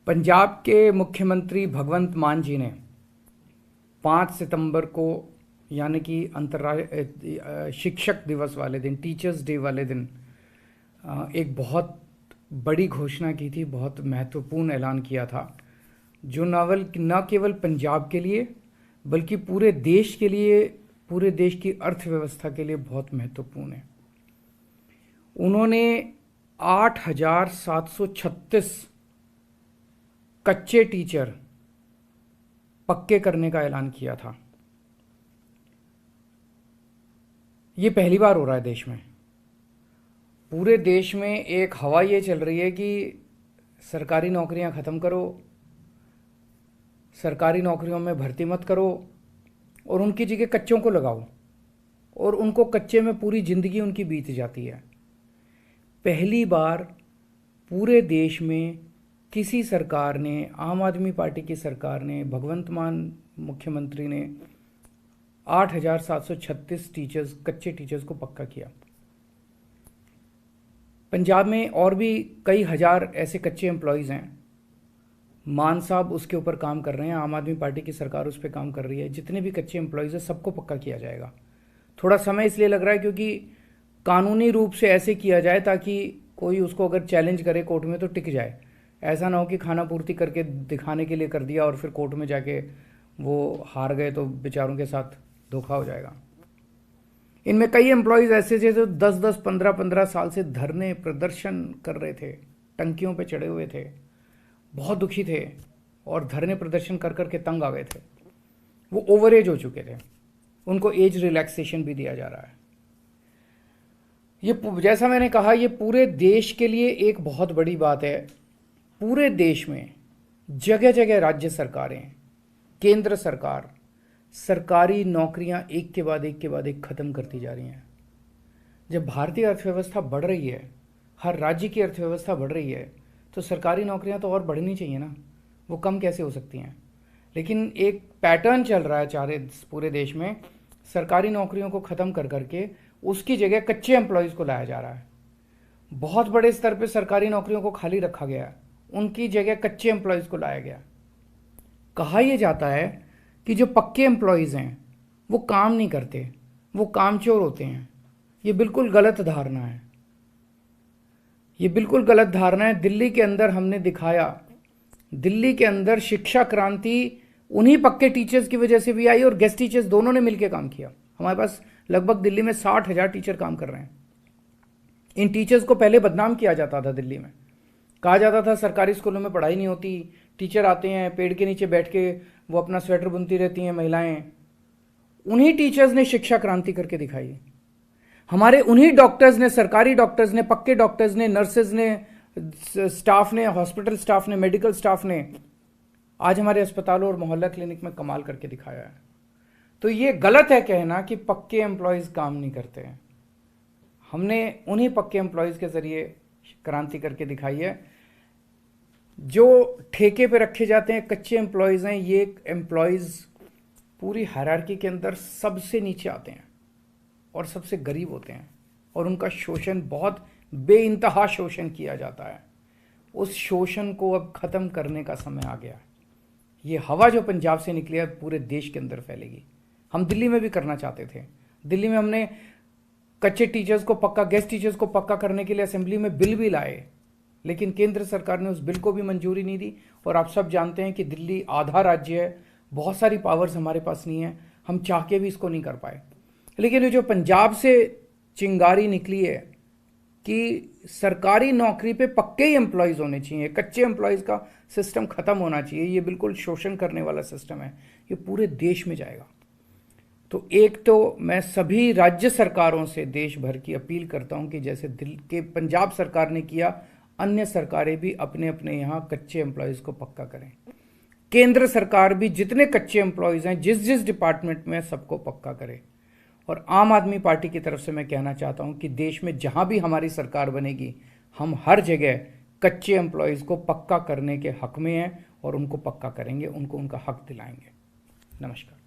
पंजाब के मुख्यमंत्री भगवंत मान जी ने 5 सितंबर को यानी कि अंतर्राष्ट्रीय शिक्षक दिवस वाले दिन, टीचर्स डे वाले दिन एक बहुत बड़ी घोषणा की थी, बहुत महत्वपूर्ण ऐलान किया था, जो न केवल पंजाब के लिए बल्कि पूरे देश के लिए, पूरे देश की अर्थव्यवस्था के लिए बहुत महत्वपूर्ण है। उन्होंने 8,736 कच्चे टीचर पक्के करने का ऐलान किया था। ये पहली बार हो रहा है देश में। पूरे देश में एक हवा ये चल रही है कि सरकारी नौकरियां ख़त्म करो, सरकारी नौकरियों में भर्ती मत करो और उनकी जगह कच्चों को लगाओ, और उनको कच्चे में पूरी ज़िंदगी उनकी बीत जाती है। पहली बार पूरे देश में किसी सरकार ने, आम आदमी पार्टी की सरकार ने, भगवंत मान मुख्यमंत्री ने 8,736 टीचर्स, कच्चे टीचर्स को पक्का किया। पंजाब में और भी कई हज़ार ऐसे कच्चे एम्प्लॉयज़ हैं। मान साहब उसके ऊपर काम कर रहे हैं, आम आदमी पार्टी की सरकार उस पर काम कर रही है। जितने भी कच्चे एम्प्लॉयज़ हैं सबको पक्का किया जाएगा। थोड़ा समय इसलिए लग रहा है क्योंकि कानूनी रूप से ऐसे किया जाए ताकि कोई उसको अगर चैलेंज करे कोर्ट में तो टिक जाए। ऐसा ना हो कि खाना पूर्ति करके दिखाने के लिए कर दिया और फिर कोर्ट में जाके वो हार गए तो बेचारों के साथ धोखा हो जाएगा। इनमें कई एम्प्लॉयज़ ऐसे थे जो 10-10, 15-15 साल से धरने प्रदर्शन कर रहे थे, टंकियों पे चढ़े हुए थे, बहुत दुखी थे और धरने प्रदर्शन कर कर के तंग आ गए थे। वो ओवर एज हो चुके थे, उनको एज रिलैक्सेशन भी दिया जा रहा है। ये, जैसा मैंने कहा, ये पूरे देश के लिए एक बहुत बड़ी बात है। पूरे देश में जगह जगह राज्य सरकारें, केंद्र सरकार सरकारी नौकरियां एक के बाद एक ख़त्म करती जा रही हैं। जब भारतीय अर्थव्यवस्था बढ़ रही है, हर राज्य की अर्थव्यवस्था बढ़ रही है, तो सरकारी नौकरियां तो और बढ़नी चाहिए ना, वो कम कैसे हो सकती हैं। लेकिन एक पैटर्न चल रहा है पूरे देश में, सरकारी नौकरियों को ख़त्म कर करके उसकी जगह कच्चे एम्प्लॉयज़ को लाया जा रहा है। बहुत बड़े स्तर पे सरकारी नौकरियों को खाली रखा गया, उनकी जगह कच्चे एम्प्लॉयज़ को लाया गया। कहा यह जाता है कि जो पक्के एम्प्लॉयज़ हैं वो काम नहीं करते, वो कामचोर होते हैं। ये बिल्कुल गलत धारणा है, ये बिल्कुल गलत धारणा है। दिल्ली के अंदर हमने दिखाया, दिल्ली के अंदर शिक्षा क्रांति उन्हीं पक्के टीचर्स की वजह से भी आई और गेस्ट टीचर्स दोनों ने मिलकर काम किया। हमारे पास लगभग दिल्ली में 60,000 टीचर काम कर रहे हैं। इन टीचर्स को पहले बदनाम किया जाता था। दिल्ली में कहा जाता था सरकारी स्कूलों में पढ़ाई नहीं होती, टीचर आते हैं पेड़ के नीचे बैठ के वो अपना स्वेटर बुनती रहती हैं महिलाएं। उन्हीं टीचर्स ने शिक्षा क्रांति करके दिखाई। हमारे उन्हीं डॉक्टर्स ने, सरकारी डॉक्टर्स ने, पक्के डॉक्टर्स ने, नर्सेज ने, स्टाफ ने, हॉस्पिटल स्टाफ ने, मेडिकल स्टाफ ने आज हमारे अस्पतालों और मोहल्ला क्लिनिक में कमाल करके दिखाया है। तो ये गलत है कहना कि पक्के एम्प्लॉयज़ काम नहीं करते हैं। हमने उन्हीं पक्के एम्प्लॉयज़ के ज़रिए क्रांति करके दिखाई है। जो ठेके पे रखे जाते हैं कच्चे एम्प्लॉयज़ हैं, ये एम्प्लॉयज़ पूरी हायरार्की के अंदर सबसे नीचे आते हैं और सबसे गरीब होते हैं और उनका शोषण, बहुत बेइंतहा शोषण किया जाता है। उस शोषण को अब ख़त्म करने का समय आ गया है। ये हवा जो पंजाब से निकली है पूरे देश के अंदर फैलेगी। हम दिल्ली में भी करना चाहते थे। दिल्ली में हमने कच्चे टीचर्स को पक्का, गेस्ट टीचर्स को पक्का करने के लिए असेंबली में बिल भी लाए, लेकिन केंद्र सरकार ने उस बिल को भी मंजूरी नहीं दी। और आप सब जानते हैं कि दिल्ली आधा राज्य है, बहुत सारी पावर्स हमारे पास नहीं है, हम चाह के भी इसको नहीं कर पाए। लेकिन ये जो पंजाब से चिंगारी निकली है कि सरकारी नौकरी पे पक्के ही एम्प्लॉयज़ होने चाहिए, कच्चे एम्प्लॉयज़ का सिस्टम ख़त्म होना चाहिए, ये बिल्कुल शोषण करने वाला सिस्टम है, ये पूरे देश में जाएगा। तो एक तो मैं सभी राज्य सरकारों से देश भर की अपील करता हूं कि जैसे दिल्ली के पंजाब सरकार ने किया, अन्य सरकारें भी अपने अपने यहाँ कच्चे एम्प्लॉयज़ को पक्का करें। केंद्र सरकार भी जितने कच्चे एम्प्लॉयज़ हैं जिस जिस डिपार्टमेंट में, सबको पक्का करे। और आम आदमी पार्टी की तरफ से मैं कहना चाहता हूं कि देश में जहां भी हमारी सरकार बनेगी, हम हर जगह कच्चे एम्प्लॉयज़ को पक्का करने के हक में हैं और उनको पक्का करेंगे, उनको उनका हक दिलाएंगे। नमस्कार।